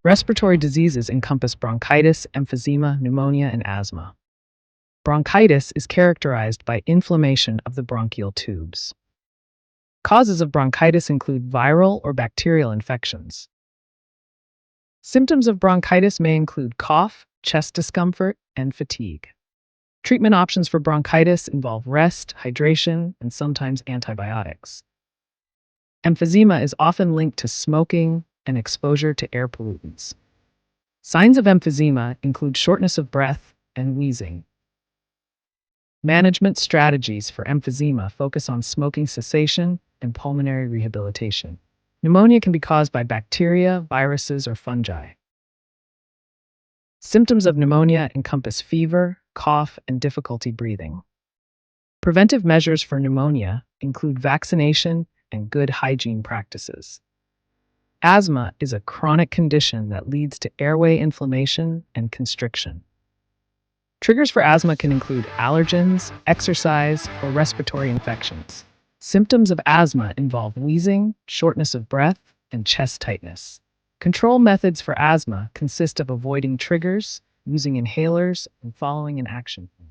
Respiratory diseases encompass bronchitis, emphysema, pneumonia, and asthma. Bronchitis is characterized by inflammation of the bronchial tubes. Causes of bronchitis include viral or bacterial infections. Symptoms of bronchitis may include cough, chest discomfort, and fatigue. Treatment options for bronchitis involve rest, hydration, and sometimes antibiotics. Emphysema is often linked to smoking and exposure to air pollutants. Signs of emphysema include shortness of breath and wheezing. Management strategies for emphysema focus on smoking cessation and pulmonary rehabilitation. Pneumonia can be caused by bacteria, viruses, or fungi. Symptoms of pneumonia encompass fever, cough, and difficulty breathing. Preventive measures for pneumonia include vaccination and good hygiene practices. Asthma is a chronic condition that leads to airway inflammation and constriction. Triggers for asthma can include allergens, exercise, or respiratory infections. Symptoms of asthma involve wheezing, shortness of breath, and chest tightness. Control methods for asthma consist of avoiding triggers, using inhalers, and following an action plan.